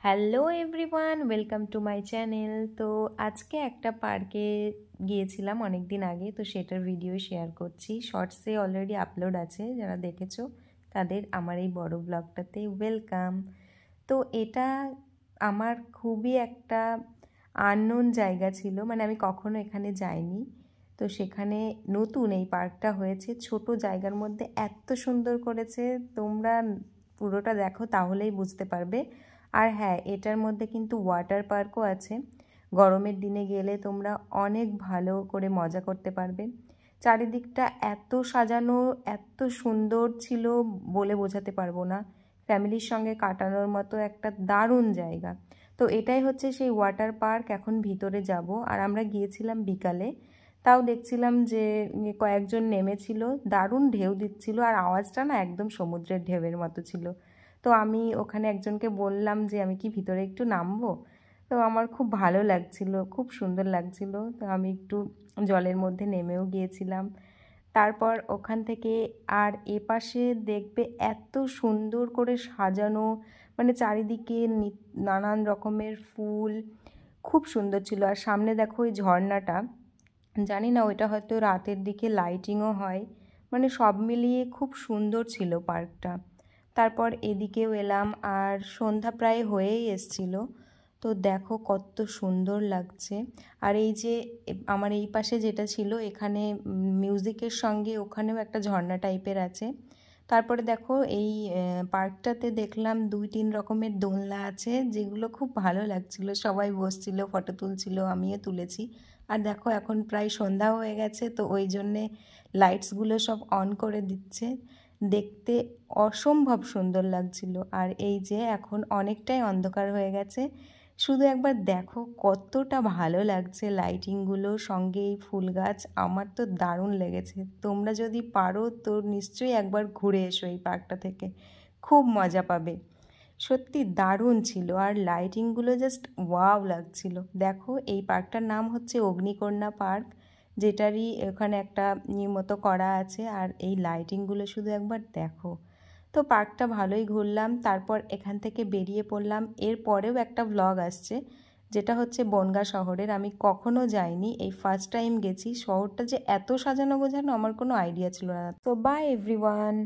Hello everyone, welcome to my channel. তো আজকে একটা পার্কে গিয়েছিলাম অনেক দিন আগে, তো সেটার ভিডিও শেয়ার করছি। শর্টসে অলরেডি আপলোড আছে, যারা দেখেছো তাদের আমার এই বড় ব্লগটাতে ওয়েলকাম। তো এটা আমার খুবই একটা আননোন জায়গা ছিল, মানে আমি কখনো এখানে যাইনি। তো সেখানে নতুন এই পার্কটা হয়েছে, ছোট জায়গার মধ্যে এত সুন্দর করেছে। তোমরা পুরোটা দেখো তাহলেই বুঝতে পারবে। আর হ্যাঁ, এটার মধ্যে কিন্তু ওয়াটার পার্কও আছে। গরমের দিনে গেলে তোমরা অনেক ভালো করে মজা করতে পারবে। চারিদিকটা এত সাজানো, এত সুন্দর ছিল, বলে বোঝাতে পারবো না। ফ্যামিলির সঙ্গে কাটানোর মতো একটা দারুণ জায়গা। তো এটাই হচ্ছে সেই ওয়াটার পার্ক। এখন ভিতরে যাব, আর আমরা গিয়েছিলাম বিকালে। তাও দেখছিলাম যে কয়েকজন নেমেছিল, দারুণ ঢেউ দিচ্ছিল, আর আওয়াজটা না একদম সমুদ্রের ঢেউয়ের মতো ছিল। তো আমি ওখানে একজনকে বললাম যে আমি কি ভিতরে একটু নামবো। তো আমার খুব ভালো লাগছিল, খুব সুন্দর লাগছিল। তো আমি একটু জলের মধ্যে নেমেও গিয়েছিলাম। তারপর ওখান থেকে আর এপাশে দেখবে এত সুন্দর করে সাজানো, মানে চারিদিকে নানান রকমের ফুল, খুব সুন্দর ছিল। আর সামনে দেখো ওই ঝর্ণাটা, জানি না ওইটা হয়তো রাতের দিকে লাইটিংও হয়, মানে সব মিলিয়ে খুব সুন্দর ছিল পার্কটা। তারপর এদিকেও এলাম, আর সন্ধ্যা প্রায় হয়েই এসছিল। তো দেখো কত সুন্দর লাগছে। আর এই যে আমার এই পাশে যেটা ছিল, এখানে মিউজিকের সঙ্গে ওখানেও একটা ঝর্ণা টাইপের আছে। তারপরে দেখো এই পার্কটাতে দেখলাম 2-3 রকমের দোলনা আছে, যেগুলো খুব ভালো লাগছিল। সবাই বসছিল, ফটো তুলছিল, আমিও তুলেছি। আর দেখো এখন প্রায় সন্ধ্যা হয়ে গেছে, তো ওই জন্যে লাইটসগুলো সব অন করে দিচ্ছে। দেখতে অসম্ভব সুন্দর লাগছিল। আর এই যে এখন অনেকটাই অন্ধকার হয়ে গেছে, শুধু একবার দেখো কতটা ভালো লাগছে লাইটিংগুলো, সঙ্গে এই ফুল গাছ। আমার তো দারুণ লেগেছে। তোমরা যদি পারো তো নিশ্চয়ই একবার ঘুরে এসো এই পার্কটা থেকে, খুব মজা পাবে। সত্যি দারুণ ছিল, আর লাইটিংগুলো জাস্ট ওয়াও লাগছিল। দেখো এই পার্কটার নাম হচ্ছে অগ্নিকন্যা পার্ক, যেটারই এখানে একটা মতো করা আছে। আর এই লাইটিংগুলো শুধু একবার দেখো। তো পার্কটা ভালোই ঘুরলাম, তারপর এখান থেকে বেরিয়ে পড়লাম। এরপরেও একটা ভ্লগ আসছে, যেটা হচ্ছে বনগাঁ শহরের। আমি কখনো যাইনি, এই ফার্স্ট টাইম গেছি। শহরটা যে এত সাজানো গোছানো আমার কোনো আইডিয়া ছিল না। তো বাই এভরিওয়ান।